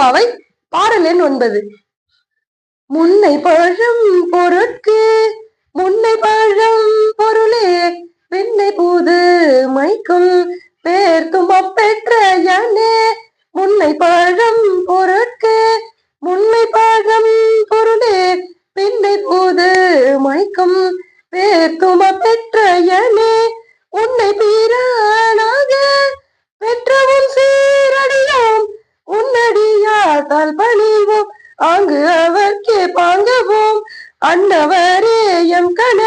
திருப்பாவை பாடல் எண் 9. முன்னை பழம் பொருட்கு முன்னை பழம் பொருளே பின்னை புது மைக்கும் பேர்த்தும் அப்பெற்ற யானே. முன்னை பழம் பொருட்கு முன்னை பழம் பொருளே பின்னை புது மைக்கும் பேர்த்தும் அப்பெற்ற யானே. உன்னை பீரானாக பெற்றவும் சீரடியோம் உன்னடியால் பணிவோம் ஆங்கு அவர்க்கே பாங்கவோம் அன்னவரே எம் கண